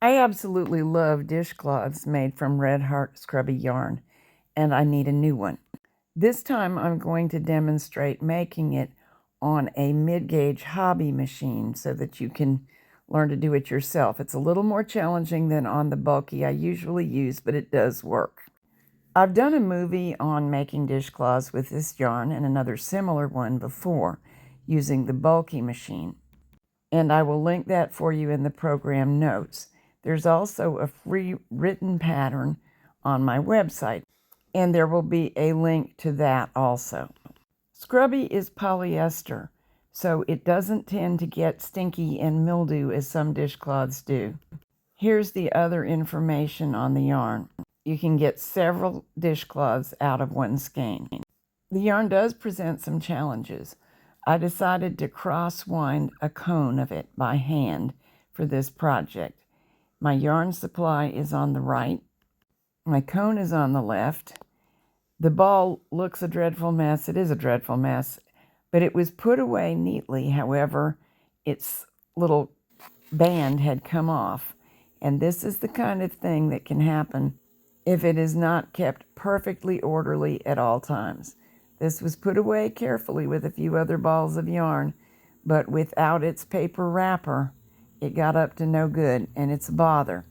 I absolutely love dishcloths made from Red Heart Scrubby yarn, and I need a new one. This time I'm going to demonstrate making it on a mid-gauge hobby machine so that you can learn to do it yourself. It's a little more challenging than on the bulky I usually use, but it does work. I've done a movie on making dishcloths with this yarn and another similar one before using the bulky machine, and I will link that for you in the program notes. There's also a free written pattern on my website, and there will be a link to that also. Scrubby is polyester, so it doesn't tend to get stinky and mildew as some dishcloths do. Here's the other information on the yarn. You can get several dishcloths out of one skein. The yarn does present some challenges. I decided to cross-wind a cone of it by hand for this project. My yarn supply is on the right. My cone is on the left. The ball looks a dreadful mess. It is a dreadful mess, but it was put away neatly. However, its little band had come off, and this is the kind of thing that can happen if it is not kept perfectly orderly at all times. This was put away carefully with a few other balls of yarn, but without its paper wrapper, it got up to no good, and it's a bother.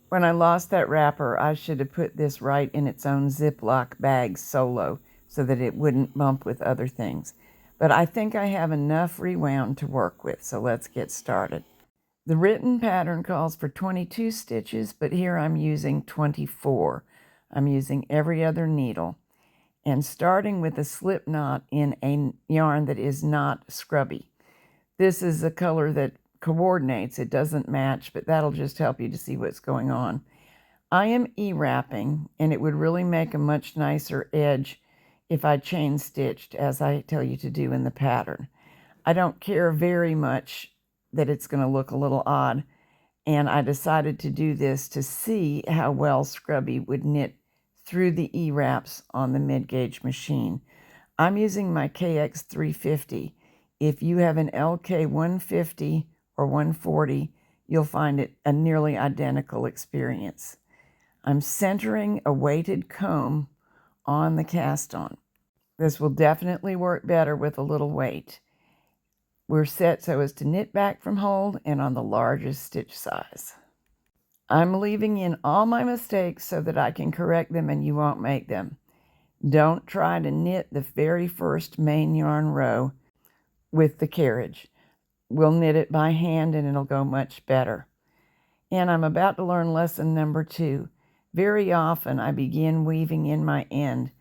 When I lost that wrapper, I should have put this right in its own Ziploc bag solo so that it wouldn't bump with other things. But I think I have enough rewound to work with, so let's get started. The written pattern calls for 22 stitches, but here I'm using 24. I'm using every other needle and starting with a slip knot in a yarn that is not scrubby. This is a color that coordinates. It doesn't match, but that'll just help you to see what's going on. I am E-wrapping, and it would really make a much nicer edge if I chain stitched, as I tell you to do in the pattern. I don't care very much that it's going to look a little odd, and I decided to do this to see how well Scrubby would knit through the E-wraps on the mid-gauge machine. I'm using my KX 350. If you have an LK 150 or 140, you'll find it a nearly identical experience. I'm centering a weighted comb on the cast-on. This will definitely work better with a little weight. We're set so as to knit back from hold and on the largest stitch size. I'm leaving in all my mistakes so that I can correct them and you won't make them. Don't try to knit the very first main yarn row with the carriage. We'll knit it by hand and it'll go much better. And I'm about to learn lesson number 2. Very often I begin weaving in my end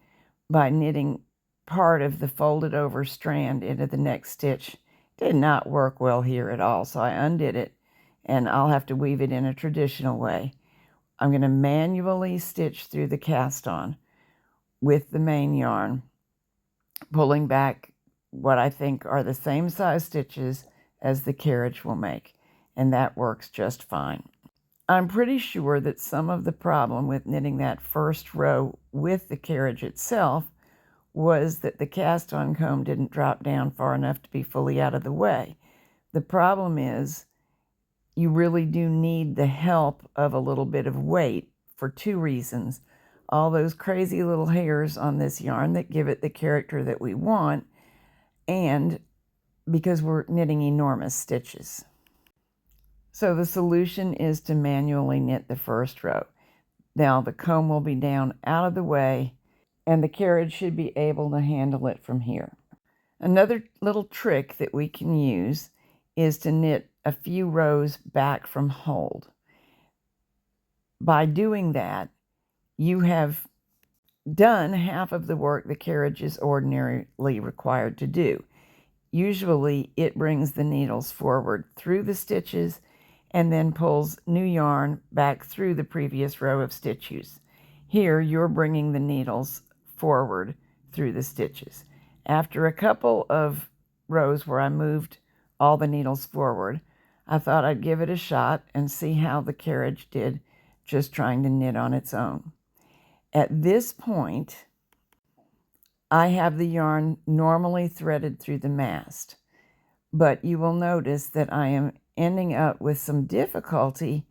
by knitting part of the folded over strand into the next stitch. Did not work well here at all, so I undid it and I'll have to weave it in a traditional way. I'm going to manually stitch through the cast on with the main yarn, pulling back what I think are the same size stitches as the carriage will make, and that works just fine. I'm pretty sure that some of the problem with knitting that first row with the carriage itself was that the cast-on comb didn't drop down far enough to be fully out of the way. The problem is you really do need the help of a little bit of weight for 2 reasons. All those crazy little hairs on this yarn that give it the character that we want, and because we're knitting enormous stitches. So the solution is to manually knit the first row. Now the comb will be down out of the way, and the carriage should be able to handle it from here. Another little trick that we can use is to knit a few rows back from hold. By doing that, you have done half of the work the carriage is ordinarily required to do. Usually it brings the needles forward through the stitches and then pulls new yarn back through the previous row of stitches. Here you're bringing the needles forward through the stitches. After a couple of rows where I moved all the needles forward, I thought I'd give it a shot and see how the carriage did just trying to knit on its own. At this point, I have the yarn normally threaded through the mast, but you will notice that I am ending up with some difficulty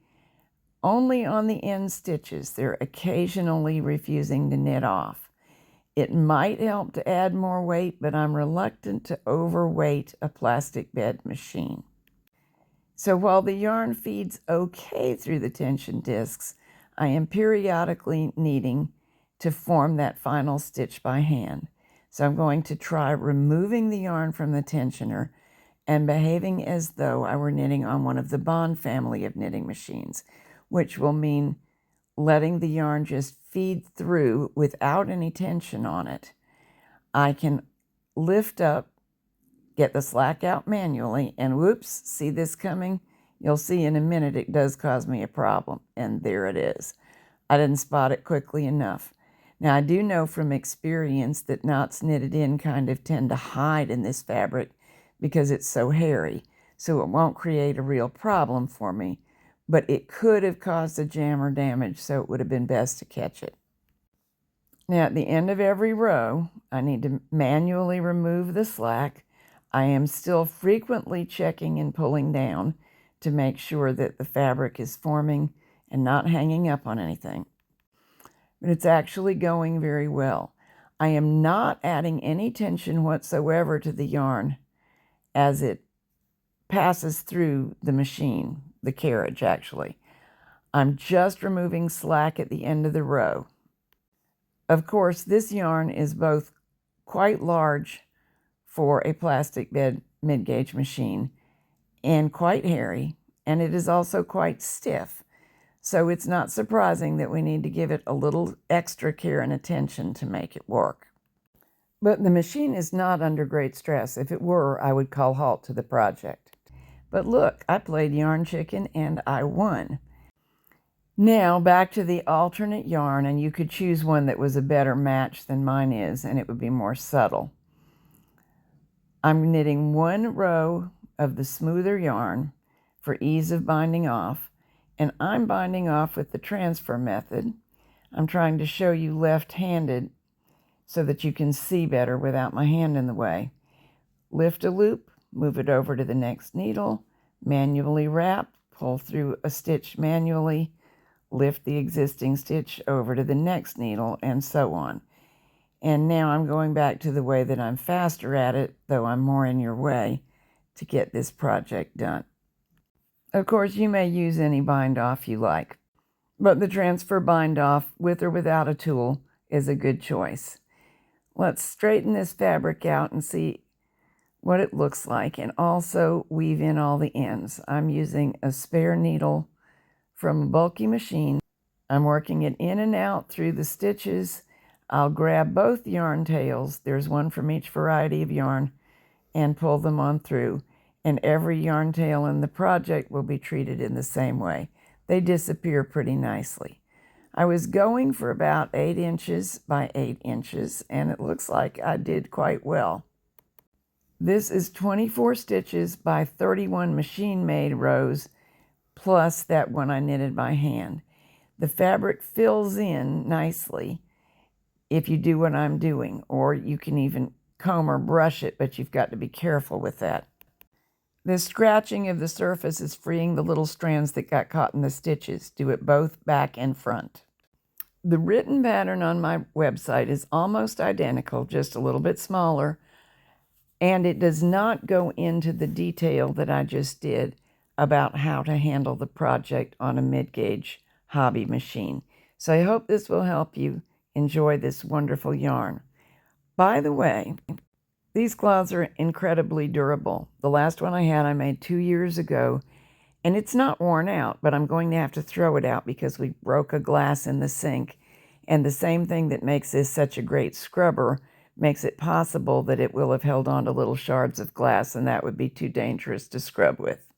only on the end stitches. They're occasionally refusing to knit off. It might help to add more weight, but I'm reluctant to overweight a plastic bed machine. So while the yarn feeds okay through the tension discs, I am periodically needing to form that final stitch by hand. So I'm going to try removing the yarn from the tensioner and behaving as though I were knitting on one of the Bond family of knitting machines, which will mean letting the yarn just feed through without any tension on it. I can lift up, get the slack out manually, and whoops, see this coming? You'll see in a minute it does cause me a problem, and there it is. I didn't spot it quickly enough. Now, I do know from experience that knots knitted in kind of tend to hide in this fabric because it's so hairy, so it won't create a real problem for me, but it could have caused a jam or damage, so it would have been best to catch it. Now, at the end of every row, I need to manually remove the slack. I am still frequently checking and pulling down to make sure that the fabric is forming and not hanging up on anything. But it's actually going very well. I am not adding any tension whatsoever to the yarn as it passes through the machine, the carriage actually. I'm just removing slack at the end of the row. Of course, this yarn is both quite large for a plastic bed mid-gauge machine and quite hairy, and it is also quite stiff. So it's not surprising that we need to give it a little extra care and attention to make it work. But the machine is not under great stress. If it were, I would call halt to the project. But look, I played yarn chicken and I won. Now back to the alternate yarn, and you could choose one that was a better match than mine is, and it would be more subtle. I'm knitting one row of the smoother yarn for ease of binding off, and I'm binding off with the transfer method. I'm trying to show you left-handed so that you can see better without my hand in the way. Lift a loop, move it over to the next needle, manually wrap, pull through a stitch manually, lift the existing stitch over to the next needle, and so on. And now I'm going back to the way that I'm faster at it, though I'm more in your way, to get this project done. Of course, you may use any bind off you like, but the transfer bind off, with or without a tool, is a good choice. Let's straighten this fabric out and see what it looks like, and also weave in all the ends. I'm using a spare needle from a bulky machine. I'm working it in and out through the stitches. I'll grab both yarn tails, there's one from each variety of yarn, and pull them on through. And every yarn tail in the project will be treated in the same way. They disappear pretty nicely. I was going for about 8 inches by 8 inches, and it looks like I did quite well. This is 24 stitches by 31 machine-made rows, plus that one I knitted by hand. The fabric fills in nicely if you do what I'm doing, or you can even comb or brush it, but you've got to be careful with that. The scratching of the surface is freeing the little strands that got caught in the stitches. Do it both back and front. The written pattern on my website is almost identical, just a little bit smaller, and it does not go into the detail that I just did about how to handle the project on a mid-gauge hobby machine. So I hope this will help you enjoy this wonderful yarn. By the way, these cloths are incredibly durable. The last one I had I made 2 years ago, and it's not worn out, but I'm going to have to throw it out because we broke a glass in the sink. And the same thing that makes this such a great scrubber makes it possible that it will have held on to little shards of glass, and that would be too dangerous to scrub with.